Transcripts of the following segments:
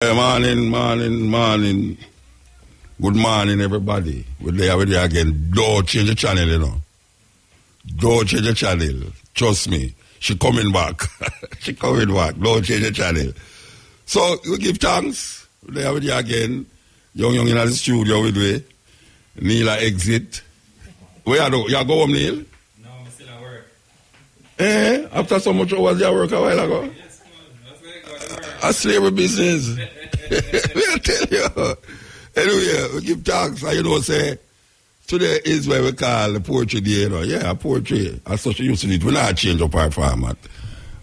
Morning. Good morning, everybody. We're there again. Don't change the channel, you know. Don't change the channel. Trust me. She coming back. Don't change the channel. So, we give thanks. We're there again. Young in the studio with me. Neil exit. Where you do? You go home, Neil? No, I'm still at work. After so much hours, you work a while ago? Yes, that's where I go to work. A slavery business. We'll tell you. Anyway, we give thanks. And you know, say, today is what we call the poetry day, you know. Yeah, poetry. As such, we used to do it. We're not change up our format.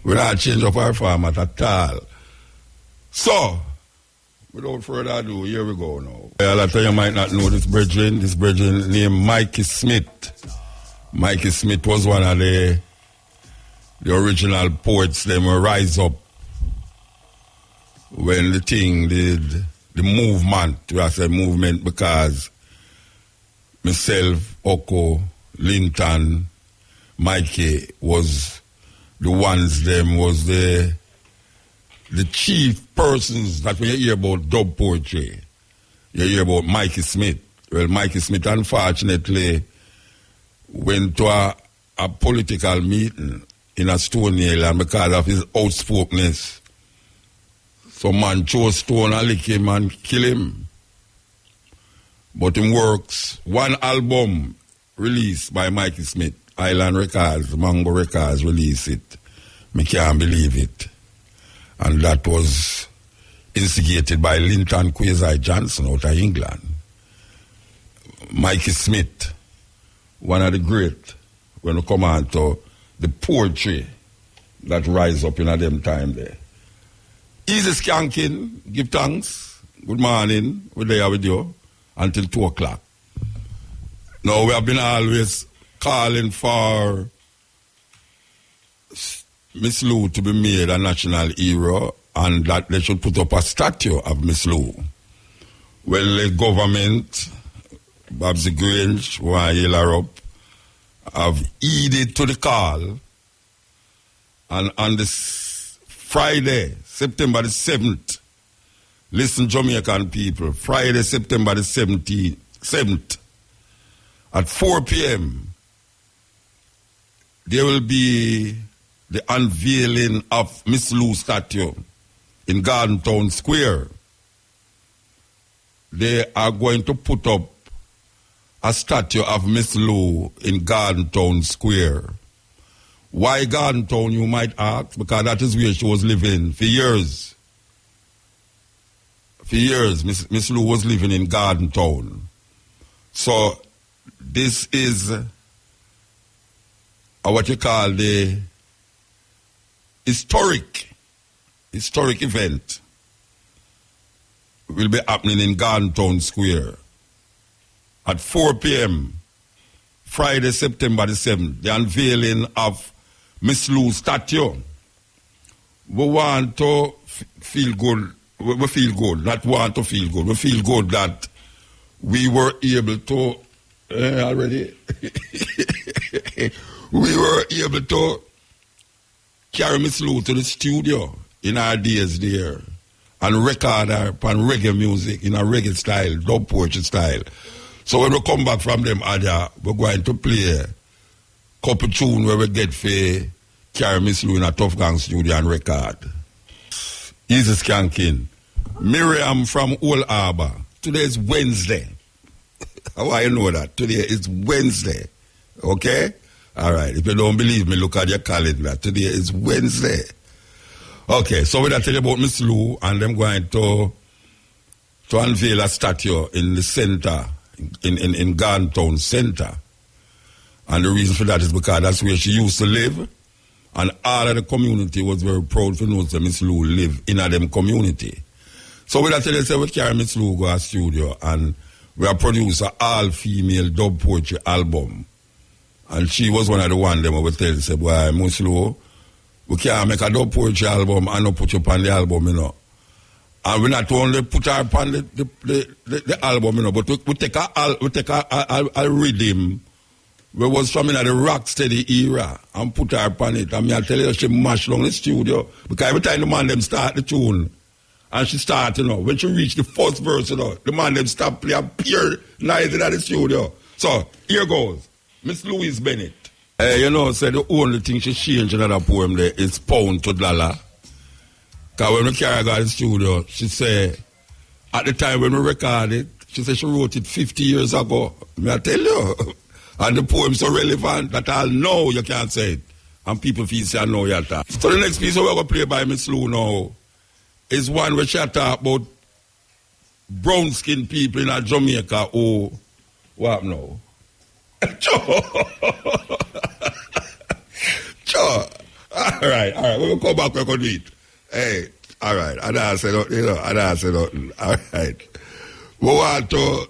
We're not change up our format at all. So, without further ado, here we go now. A lot of you might not know this brethren named Mikey Smith. Mikey Smith was one of the original poets. Them will rise up when the thing did the movement. I say movement because myself, Oko, Linton, Mikey was the ones. Them was the chief persons that when you hear about dub poetry, you hear about Mikey Smith. Well, Mikey Smith unfortunately went to a political meeting in a Stone Hill, and because of his outspokenness, some man chose stone and lick him and kill him. But in works, one album released by Mikey Smith, Island Records, Mango Records released it. Me can't believe it. And that was instigated by Linton Kwesi Johnson out of England. Mikey Smith, one of the great, when we come on to the poetry that rise up in a them time there. Easy Skanking, give thanks. Good morning, we're there with you until 2 o'clock. Now, we have been always calling for Miss Lou to be made a national hero and that they should put up a statue of Miss Lou. Well, the government, Babsy Grange, who I yell her up, have heeded to the call, and on this Friday, September the 7th, listen Jamaican people, Friday, September the 7th, at 4 p.m., there will be the unveiling of Miss Lou statue in Garden Town Square. They are going to put up a statue of Miss Lou in Garden Town Square. Why Garden Town, you might ask? Because that is where she was living for years. For years, Miss Lou was living in Garden Town. So, this is what you call the historic event will be happening in Garden Town Square at 4 p.m. Friday, September the 7th, the unveiling of Miss Lou's statue. We want to feel good. We feel good, not want to feel good. We feel good that we were able to, already, we were able to carry Miss Lou to the studio in our days there and record her upon reggae music in a reggae style, dub poetry style. So when we come back from them, we're going to play a couple tune where we get for carry Miss Lou in a Tough Gang studio and record. Easy Skanking. Miriam from Old Harbour. Today is Wednesday. How do you know that? Today is Wednesday. Okay? All right. If you don't believe me, look at your calendar. Today is Wednesday. Okay, so we're going to tell you about Miss Lou, and I'm going to unveil a statue in the center, in Garden Town Center. And the reason for that is because that's where she used to live, and all of the community was very proud to know that Miss Lou live in a them community. So we're going to tell you, say we carry Miss Lou go to studio, and we have produced an all-female dub poetry album. And she was one of the ones that would tell you, say, boy, Miss Lou, we can't make a dub poetry album and not put you on the album, you know. And we not only put her upon the album, you know, but we take a rhythm we was from in the rocksteady era and put her upon it. And I tell you, she mashed down the studio. Because every time the man them start the tune, And she started, when she reached the first verse, the man them stopped playing pure night in the studio. So, here goes. Miss Louise Bennett. Said the only thing she changed in that poem there is pound to dollar. Because when we carry her to the studio, she said, at the time when we recorded, she said she wrote it 50 years ago. I tell you. And the poem's so relevant that I'll know you can't say it. And people feel say I know you talk. So the next piece we're going to play by Miss Lou now is one where she talk about brown-skinned people in Jamaica who, what now? Sure. All right. We'll come back, we're going to do it. Hey, all right. I don't say nothing. All right. We want to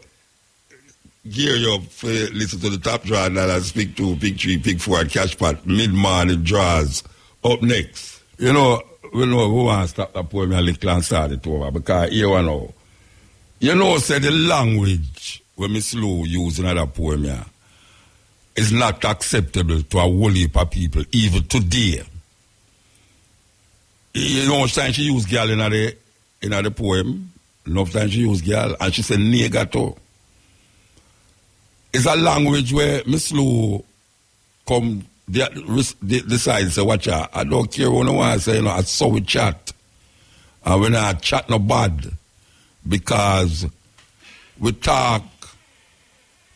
gear you up for listen to the top draw and speak to Pick 3, Pick 4, and Cash Pot, mid-morning draws. Up next. We want to stop that poem a little and start it over because here we know. Say the language when Miss Lou used in that poem here is not acceptable to a whole heap of people, even today. Time she used girl in the poem, enough time she used girl, and she said nigger too. It's a language where Miss Lou decide to say, watch out, I don't care what I want to say, I saw we chat. And when I chat no bad, because we talk,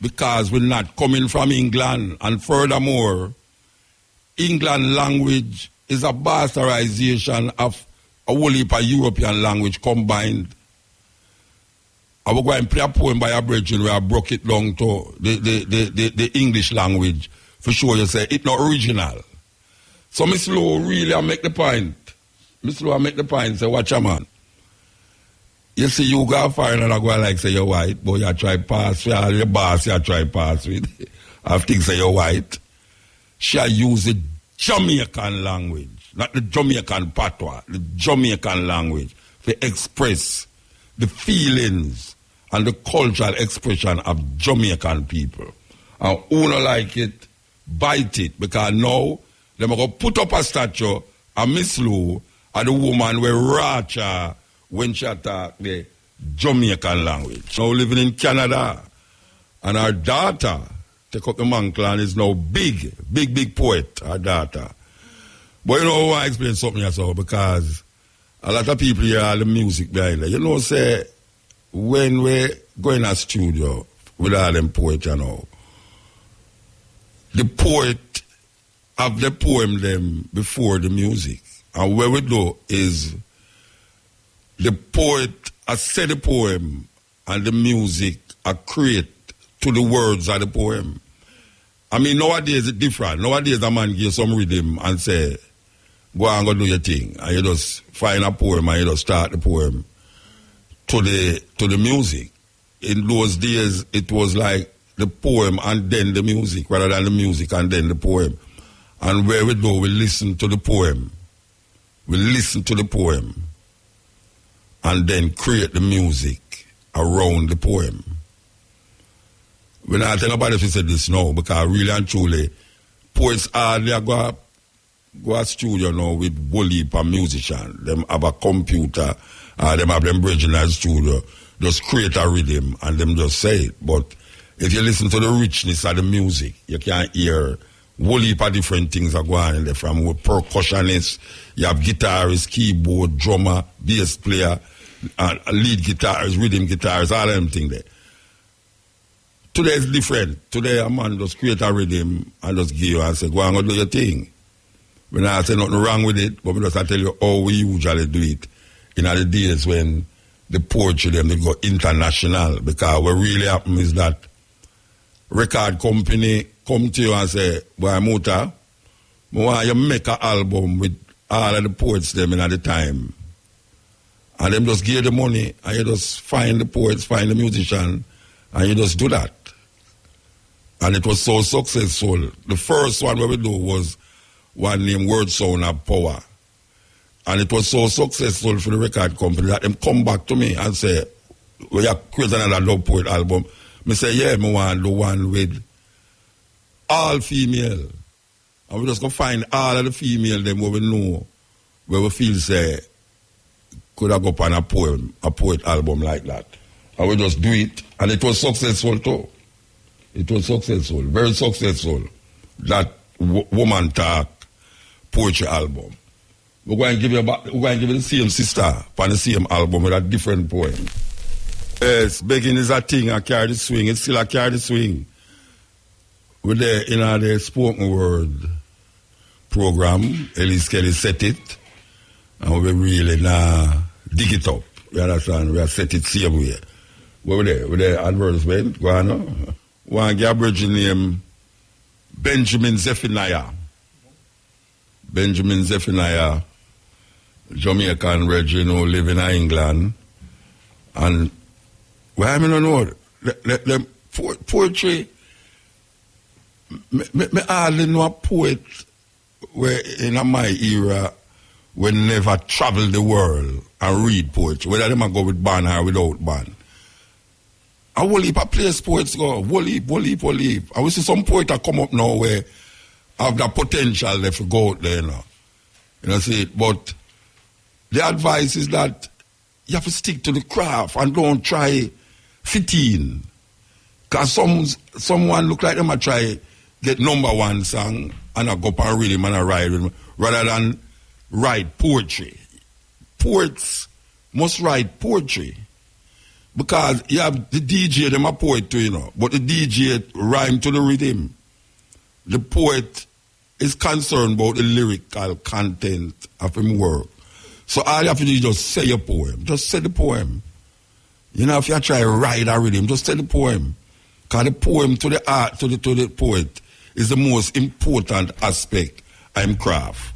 because we're not coming from England, and furthermore, England language is a bastardization of a whole heap of European language combined. I will go and play a poem by a brethren where I broke it down to the English language for sure. You say it's not original. So Miss Lou really I make the point. Say, watch a man. You see, you go far and I go like say you're white, but you try pass with all your boss you try pass with. I think say you're white. She use the Jamaican language, not the Jamaican patois, the Jamaican language to express the feelings and the cultural expression of Jamaican people. And who don't like it, bite it, because now they're going to put up a statue of Miss Lou and the woman where Racha when she attack the Jamaican language. Now living in Canada, and our daughter, take up the man clan, is now big poet, our daughter. But I want to explain something yourself, because a lot of people hear all the music behind it. Say, when we go in a studio with all them poets, the poet have the poem them before the music. And what we do is the poet has said the poem and the music are create to the words of the poem. I mean, nowadays it's different. Nowadays a man gives some rhythm and say, go and go do your thing. And you just find a poem and you just start the poem to the music. In those days, it was like the poem and then the music, rather than the music and then the poem. And where we do, we listen to the poem. We listen to the poem and then create the music around the poem. When I tell nobody if you said this now, because really and truly, poets hardly go to studio now with whole heap of musicians. Them have a computer, them have them bridge in the studio, just create a rhythm and them just say it. But if you listen to the richness of the music, you can hear whole heap of different things are going on in there. From with percussionists, you have guitarist, keyboard, drummer, bass player, lead guitarist, rhythm guitarist, all them things there. Today is different. Today a man just create a rhythm and just give you and say, go and go do your thing. When I say nothing wrong with it, but I just tell you how we usually do it in the days when the poetry them they go international. Because what really happens is that record company come to you and say, boy, Muta, I want you make an album with all of the poets them in at the time. And them just give the money and you just find the poets, find the musician, and you just do that. And it was so successful. The first one we do was one named Word Sound of Power. And it was so successful for the record company that them come back to me and say, we are creating another love poet album. I say, yeah, I want to do one with all female. And we just go find all of the female them where we know, where we feel say, could have go up on a poet album like that. I would just do it, and it was successful too. It was successful, very successful. That Woman Talk poetry album. We're going to give you the same sister on the same album with a different poem. Yes, begging is a thing. I carry the swing. It's still I carry the swing. We're there in the spoken word program. Ellis Kelly set it, and we really dig it up. You understand? We have set it same way. We're there advertisement. Go on. One guy Virgin name Benjamin Zephaniah. Benjamin Zephaniah, Jamaican Virgin who live in England. And why I don't know the poetry. Me hardly know a poet where in my era we never travel the world and read poetry, whether them go with band or without band. A whole heap of place poets go, whole heap. I will see some poet that come up now where have the potential left to go out there now. You know, see it. But the advice is that you have to stick to the craft and don't try fit in. Because someone look like them a try get number one song and I go up and read him and I write with him, rather than write poetry. Poets must write poetry. Because you have the DJ, them a poet too, you know. But the DJ rhyme to the rhythm. The poet is concerned about the lyrical content of his work. So all you have to do is just say your poem. Just say the poem. You know, if you try to write a rhythm, just say the poem. Because the poem to the art, to the poet, is the most important aspect of his craft.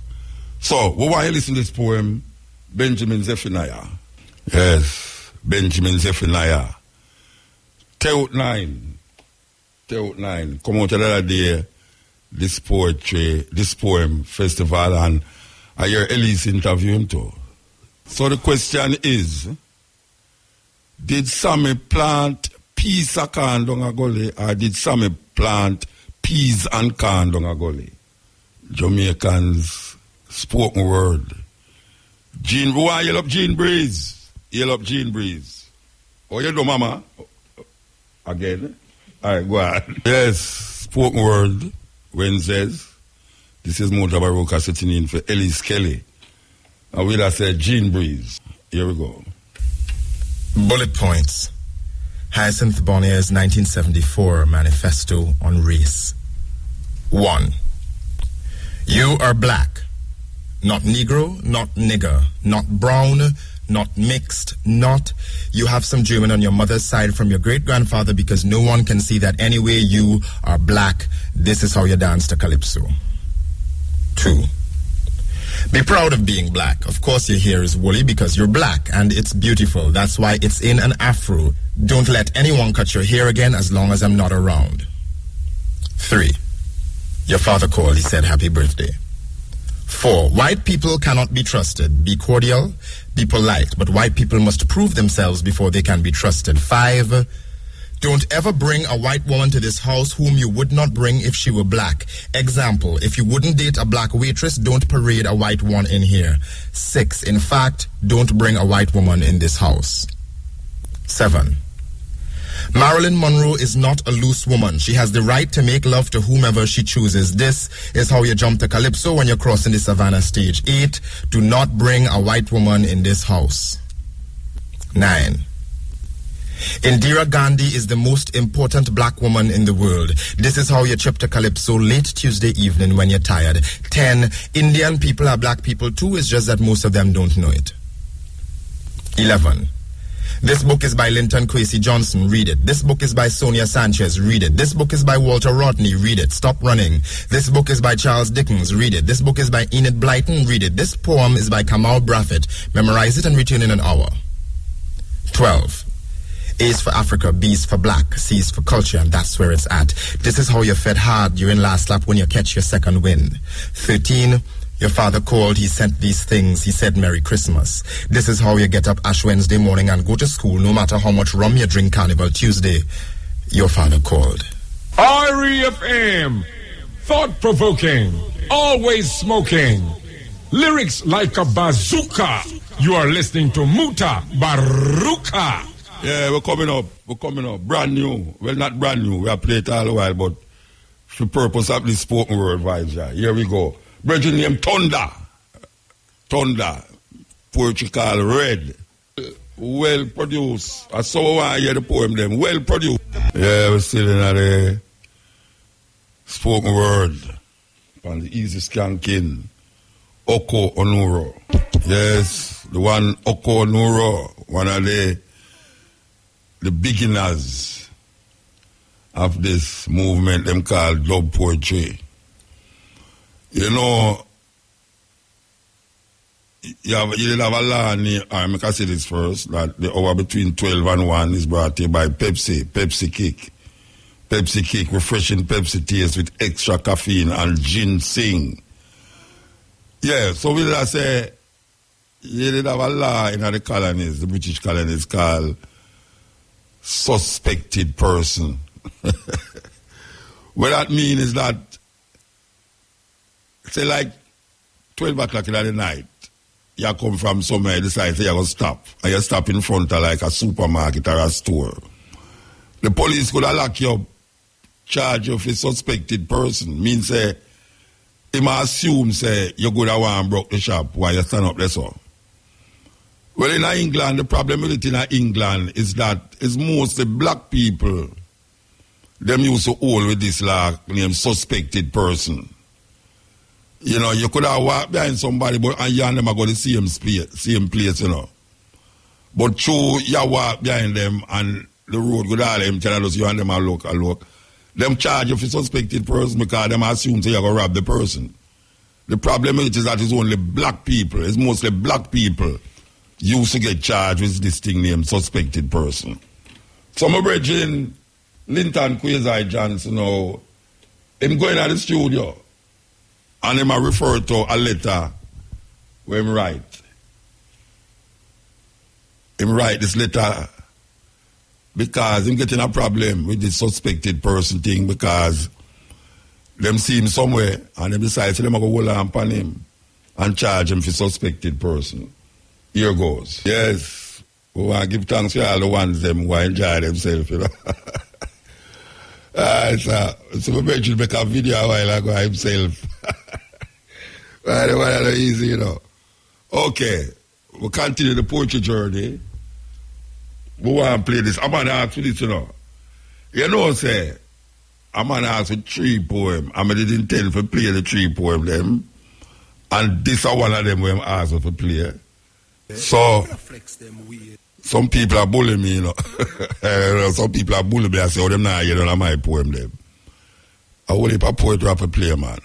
So, we want to listen to this poem, Benjamin Zephaniah. Yes. Benjamin Zephaniah. Teut 9. Come out the other day, this poem festival, and I hear Elise interview him too. So the question is, did Sammy plant peas and corn down a gully, or did Sammy plant peas and corn down a gully? Jamaicans spoken word. Gene, who are you up Gene Breeze? Yell up Gene Breeze. Oh, you do, mama? Again? All right, go on. Yes, spoken word, Wednesdays. This is Mutabaruka sitting in for Ellis Kelly. And we'll say Gene Breeze. Here we go. Bullet points. Hyacinth Bonnie's 1974 manifesto on race. 1. You are black. Not Negro, not nigger, not brown, not mixed, not you have some German on your mother's side from your great-grandfather because no one can see that anyway you are black. This is how you dance to Calypso. 2. Be proud of being black. Of course your hair is woolly because you're black and it's beautiful. That's why it's in an afro. Don't let anyone cut your hair again as long as I'm not around. 3. Your father called. He said happy birthday. 4. White people cannot be trusted. Be cordial, be polite, but white people must prove themselves before they can be trusted. 5. Don't ever bring a white woman to this house whom you would not bring if she were black. Example, if you wouldn't date a black waitress, don't parade a white one in here. 6. In fact, don't bring a white woman in this house. 7. Marilyn Monroe is not a loose woman. She has the right to make love to whomever she chooses. This is how you jump to Calypso when you're crossing the Savannah stage. 8. Do not bring a white woman in this house. 9. Indira Gandhi is the most important black woman in the world. This is how you trip to Calypso late Tuesday evening when you're tired. 10. Indian people are black people too. It's just that most of them don't know it. 11. This book is by Linton Kwesi Johnson. Read it. This book is by Sonia Sanchez. Read it. This book is by Walter Rodney. Read it. Stop running. This book is by Charles Dickens. Read it. This book is by Enid Blyton. Read it. This poem is by Kamal Braffett. Memorize it and return in an hour. 12. A is for Africa, B is for black, C is for culture, and that's where it's at. This is how you fed hard during last lap when you catch your second win. 13. Your father called, he sent these things, he said Merry Christmas. This is how you get up Ash Wednesday morning and go to school no matter how much rum you drink Carnival Tuesday. Your father called. REFM, thought-provoking, always smoking, lyrics like a bazooka. You are listening to Mutabaruka. Yeah, we're coming up. Brand new. Well, not brand new. We have played it all a while, but for purpose of this spoken word vibes, yeah. Here we go. Brethren named Thunder. Portugal Red. Well produced. I saw I hear the poem them. Well produced. Yeah, we're still in the spoken word. On the easy skanking. Oko Onuro. Yes, the one Oko Onuro. One of the beginners of this movement them called dub poetry. You know, you did have a law in the army, I say this first, that the hour between 12 and 1 is brought to you by Pepsi Kick, refreshing Pepsi taste with extra caffeine and ginseng. Yeah, so we did say, you did have a law in the colonies, the British colonies, called suspected person. What that means is that, say like 12 o'clock in the night, you come from somewhere, you decide you're going to stop. And you stop in front of like a supermarket or a store. The police could have locked you up, charge you for suspected person. Means say, they might assume say, you go to one and broke the shop while you stand up there so. Well, in England, the problem with it in England is that it's mostly black people. Them used to hold with this law named suspected person. You know, you could have walked behind somebody, but and you and them are going to the same place, you know. But true, you walk behind them and the road go down them, tell us you and them are look. Them charge you for suspected person because them assume you're going to rob the person. The problem is that it's only black people. It's mostly black people used to get charged with this thing named suspected person. So my brethren, Linton Kwesi Johnson, now, him going to the studio and him refer to a letter where him write. Him write this letter because him getting a problem with this suspected person thing because them see him somewhere and them decide to them go hold on upon him and charge him for suspected person. Here goes. Yes, we want to give thanks to all the ones them who enjoy themselves, you know. So we mentioned make a video a while ago himself. Well, the one easy, you know. Okay, we continue the poetry journey. We want to play this. I'm going to ask for this, you know. You know, say, I'm going to ask for 3 poems. I didn't intend to play the 3 poems them. And this is one of them where I'm asking for play. So, some people are bullying me, you know. Some people are bullying me. I say, oh, them now, you know, my poem them. I will heap a poet rap a play, man.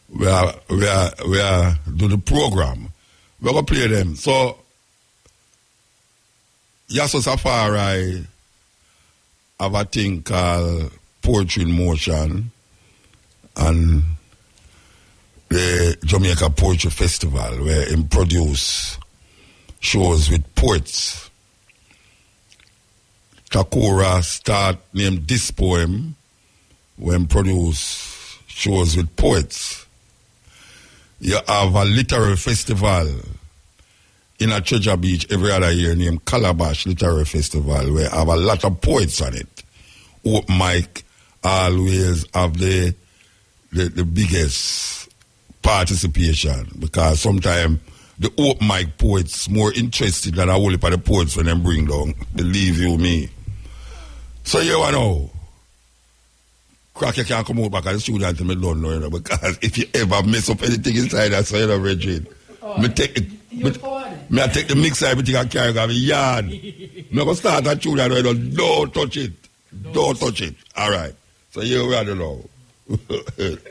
We are doing the program. We're going to play them. So, Yasso Safari have a thing called Poetry in Motion and the Jamaica Poetry Festival where he produce shows with poets. Takura start named this poem when produce shows with poets. You have a literary festival in a Treasure Beach every other year named Calabash Literary Festival where I have a lot of poets on it. Open mic always have the biggest participation because sometimes the open mic poets more interested than a whole heap of the poets when them bring down. Believe you me. So you know, Cracker can't come out back at the studio until me don't know, you know, because if you ever mess up anything inside that side of Regine, me take it. Me I take the mixer, everything I carry out of the yard. Me go start that tune that way. Don't touch it. Don't touch it. All right. So here we are now.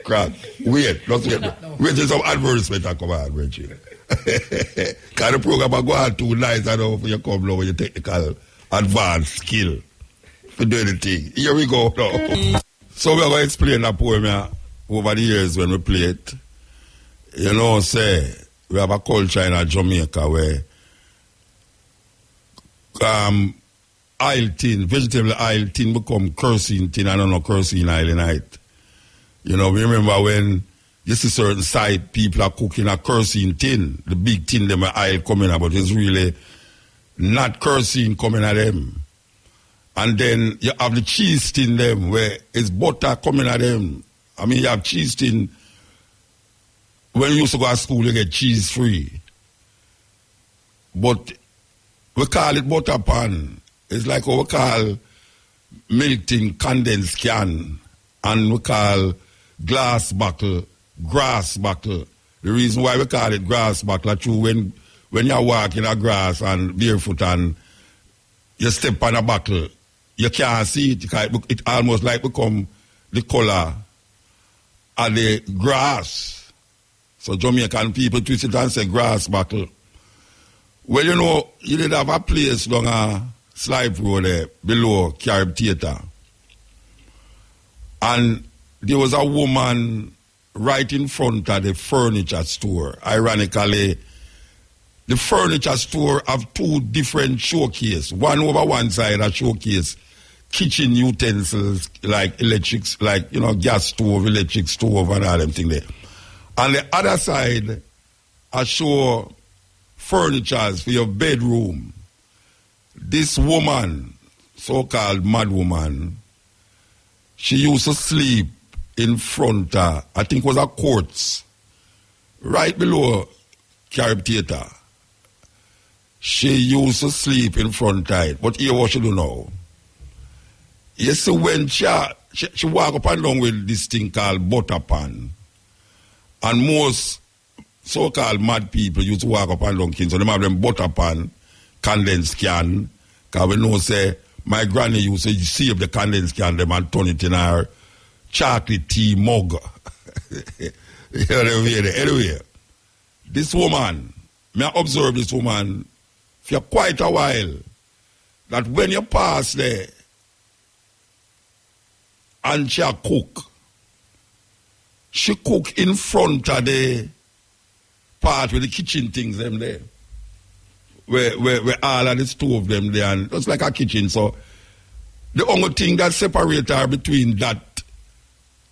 Crack. Wait. Wait till some advertisement I come out, Reggie. Because the program I go on too nice I know for you come now with your technical advanced skill for doing the thing. Here we go now. So we're going to explain that poem here over the years when we play it. You know, say, we have a culture in Jamaica where oil tin, vegetable oil tin become kerosene tin and no kerosene oil in it. You know, we remember when you see certain side people are cooking a kerosene tin. The big tin them are oil coming out, but it's really not kerosene coming at them. And then you have the cheese tin them where it's butter coming at them. I mean, you have cheese tin. When you used to go to school, you get cheese free. But we call it butter pan. It's like what we call milk tin, condensed can. And we call glass bottle, grass bottle. The reason why we call it grass bottle is true when you walk in a grass and barefoot and you step on a bottle, you can't see it. It almost like become the color of the grass. So Jamaican people twist it and say grass bottle. Well, you know, you did have a place down a Slipe Road there below Carib Theatre. And there was a woman right in front of the furniture store. Ironically, the furniture store have two different showcases. One over one side a showcase kitchen utensils like electrics, like, you know, gas stove, electric stove and all them things there. On the other side, I show furnitures for your bedroom. This woman, so-called mad woman, she used to sleep in front of, I think it was a courts, right below Carib Theatre. She used to sleep in front of it. But here what she do now. You see, when she walk up and down with this thing called butter pan, and most so-called mad people used to walk up and down King, so they have them butter pan, condensed can, because we know, say, my granny used to save the condensed can them and turn it in her chocolate tea mug. Anyway, this woman, may I observe this woman for quite a while, that when you pass there, and she cook in front of the part with the kitchen things them there. Where all of the stove them there, and it's like a kitchen. So the only thing that separates her between that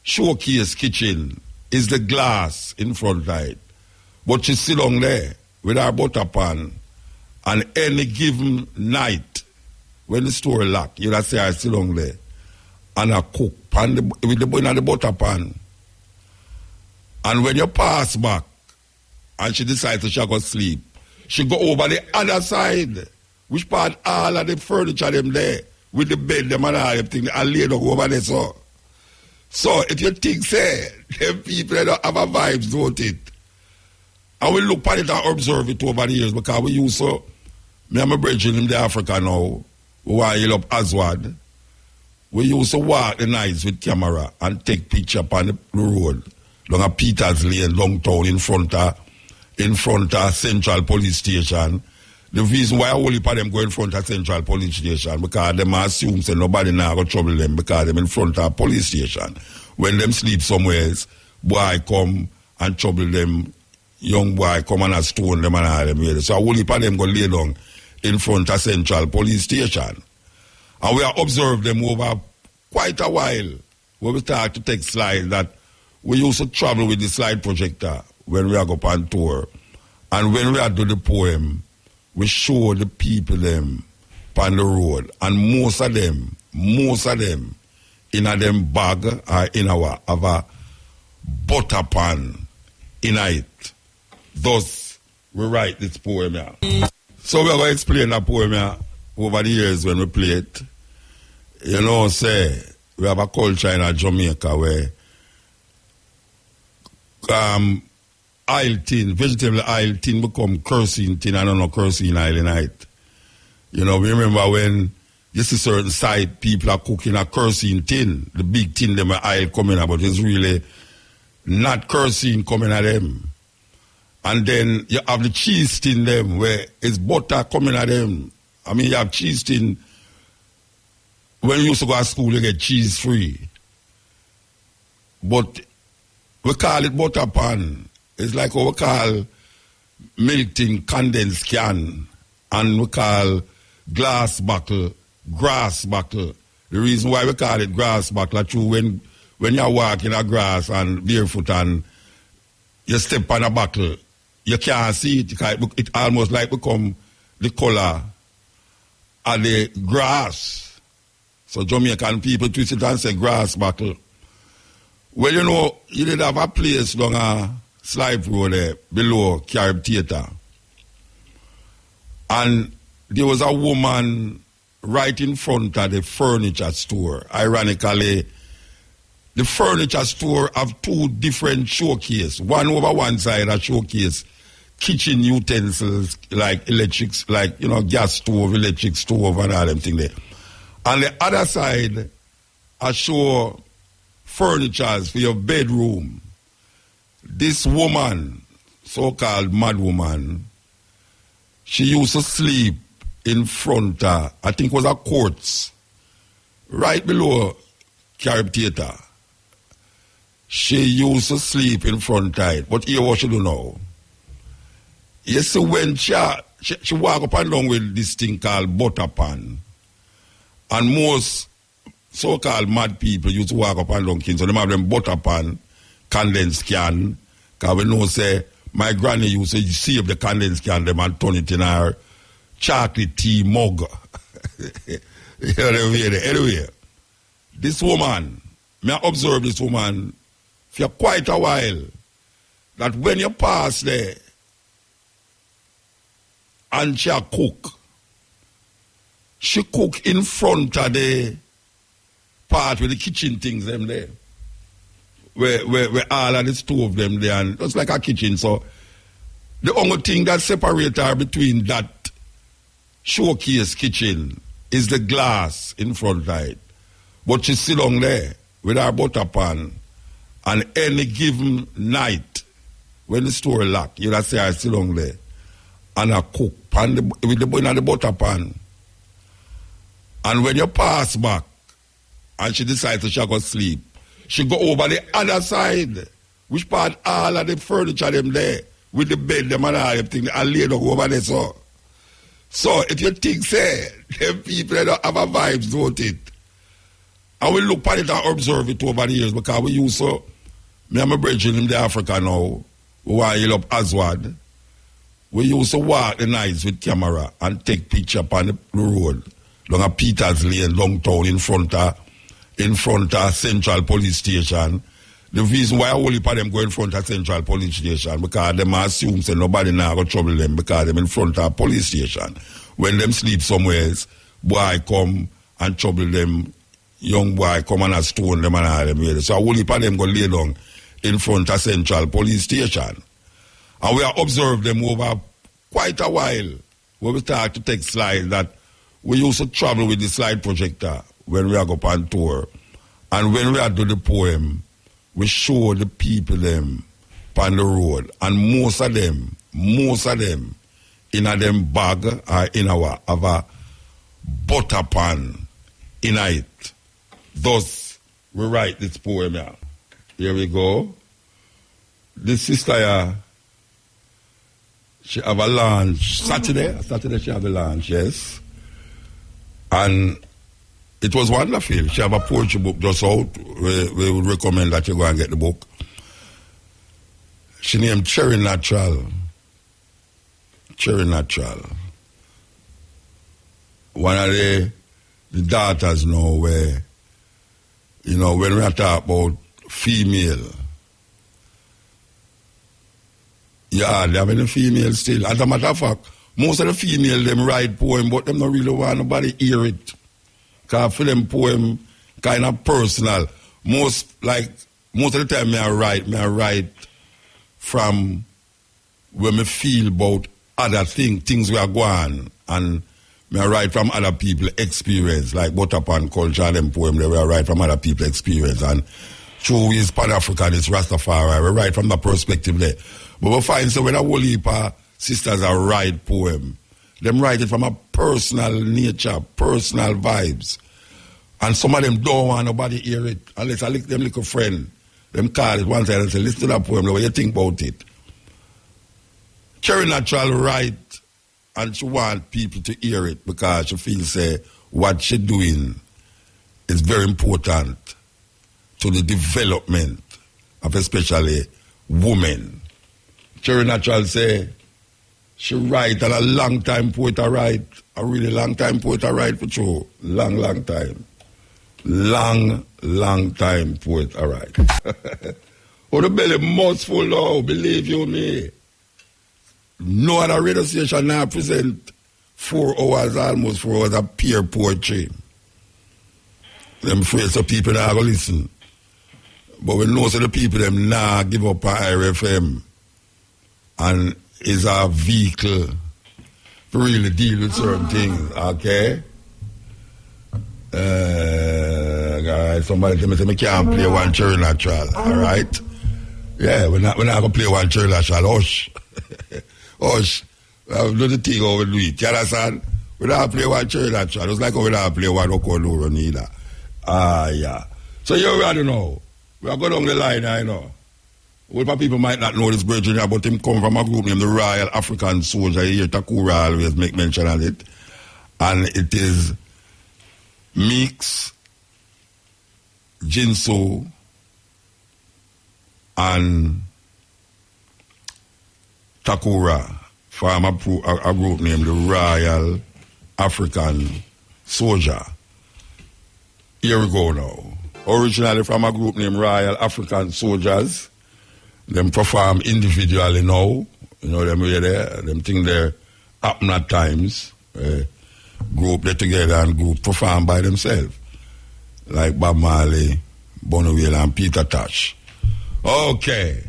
showcase kitchen is the glass in front of it. But she sit down there with her butter pan, and any given night when the store locked, you'll see her sit down there and I cook with the butter pan. And when you pass back and she decides that she'll go sleep, she go over the other side, which part all of the furniture them there, with the bed them and all everything, and lay down over there. So if you think, say, them people they don't have a vibes, don't it? And we look at it and observe it over the years, because we used to, me and my brethren in the Africa now, we want to up Aswad. We used to walk the nights with camera and take picture on the road, along a Peters Lane, downtown, in front of Central Police Station. The reason why all of them go in front of Central Police Station, because them assume that nobody now go trouble them, because them in front of police station. When them sleep somewhere else, boy come and trouble them, young boy come and stone them and all them. So all of them go lay down in front of Central Police Station. And we have observed them over quite a while, when we start to take slides, that we used to travel with the slide projector when we are go on tour. And when we are do the poem, we show the people them on the road. And most of them, in a them bag or in our have a butter pan in it. Thus, we write this poem here. So we are going to explain that poem here over the years when we play it. You know, say, we have a culture in Jamaica where oil tin, vegetable oil tin become kerosene tin, I don't know, kerosene oil in it. You know, we remember when you see certain side people are cooking a kerosene tin, the big tin them are oil coming out, but it's really not kerosene coming at them. And then you have the cheese tin them where it's butter coming at them. I mean, you have cheese tin. When you used to go to school, you get cheese free. But we call it butter pan. It's like what we call milk tin, condensed can. And we call glass bottle, grass bottle. The reason why we call it grass bottle is true when you walk in a grass and barefoot and you step on a bottle, you can't see it because it almost like become the color of the grass. So Jamaican people twist it and say grass bottle. Well, you know, you did have a place down a Slipe Road there below Carib Theatre. And there was a woman right in front of the furniture store. Ironically, the furniture store have two different showcases. One over one side a showcase kitchen utensils like electrics, like, you know, gas stove, electric stove and all them things there. On the other side, I show furnitures for your bedroom. This woman, so-called mad woman, she used to sleep in front of, I think it was a courts, right below Carib Theatre. She used to sleep in front of it. But here what she do now. You see, when she walk up and down with this thing called butter pan, and most so-called mad people used to walk up and down king, so they have them butter pan, condensed can, because we know, say, my granny used to save the condensed can them and turn it in her chocolate tea mug. Anyway, this woman, may I observe this woman for quite a while, that when you pass there, and she cook in front of the part with the kitchen things them there. Where all of the stove them there, and it's like a kitchen. So the only thing that separates her between that showcase kitchen is the glass in front of it. But she sit down there with her butter pan, and any given night when the store locked, you'll see her sit down there and I cook with the butter pan. And when you pass back and she decides that she'll go sleep, she go over the other side, which part all of the furniture them there, with the bed them and all everything, and lay down over there. So if you think, say, them people they don't have a vibes, don't it? And we look at it and observe it over the years, because we used to, me and my brethren in the Africa now, we want to up Aswad. We used to walk the nights with camera and take picture upon the road, along a Peters Lane, downtown, in front of Central Police Station. The reason why all of them go in front of Central Police Station, because them assume that nobody now go trouble them, because them in front of police station. When them sleep somewhere else, boy come and trouble them, young boy come and stone them and all them. So all of them go lay down in front of Central Police Station. And we have observed them over quite a while, when we start to take slides, that we used to travel with the slide projector when we are go on tour. And when we are do the poem, we show the people them on the road. And most of them, in a them bag or in our have a butter pan in it. Thus, we write this poem here. Here we go. This sister here, she have a launch Saturday she have a launch, yes. And it was wonderful. She have a poetry book just out. We would recommend that you go and get the book. She named Cherry Natural. Cherry Natural. One of the daughters now where, you know, when we are talking about female, yeah, they have any female still. As a matter of fact, most of the female them write poem, but them not really want nobody hear it. Because for them poem kind of personal. Most of the time I write from when I feel about other things we are going, and I write from other people's experience, like Butterpan culture, them poem they will write from other people's experience. And true is Pan-African, it's Rastafari, we write from the perspective there. But we find so when a whole heap of sisters are write poem, them write it from a personal nature, personal vibes. And some of them don't want nobody hear it. Unless I lick them little friend, them call it one side and say, listen to that poem, what you think about it? Cherry Natural write, and she want people to hear it because she feels say what she doing is very important to the development of especially women. Cherry Natural say she write and a long time poet I write. A really long time poet I write for true. Long time. Long time poet I write. Oh, the belly must full now, believe you me. No other radio station now present 4 hours, almost 4 hours of pure poetry. Them afraid so people now go listen. But we know so the people them now give up on IRFM and is a vehicle to really deal with certain things, okay? Alright, somebody tell me say me can't play one Cherry Natural, alright? Yeah, we're not gonna play one Cherry Natural, hush. Hush. Do the thing over do it. You understand? We don't play one Cherry Natural. It's like we don't play one Okoloro neither. Yeah. So you already know. We are going down the line, I know. Well, people might not know this bridge, but him come from a group named the Royal African Soldier. Here, Takura always make mention of it. And it is Meeks, Jinso, and Takura from a group named the Royal African Soldier. Here we go now. Originally from a group named Royal African Soldiers. Them perform individually now. You know them way there. Them thing there happen at times. Group get together and group perform by themselves. Like Bob Marley, Bonnie Wailer and Peter Tosh. Okay.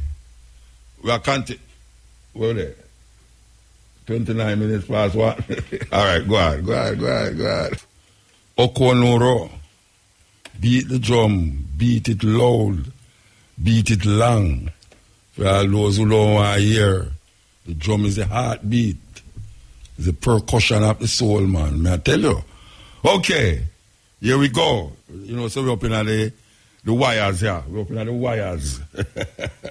We are counting. Where there? 29 minutes past 1. All right, go ahead. Okonoro. Beat the drum, beat it loud, beat it long. For all those who don't want to hear, the drum is the heartbeat. It's the percussion of the soul, man. May I tell you? Okay, here we go. You know, so we're up in the wires here. We're up in the wires.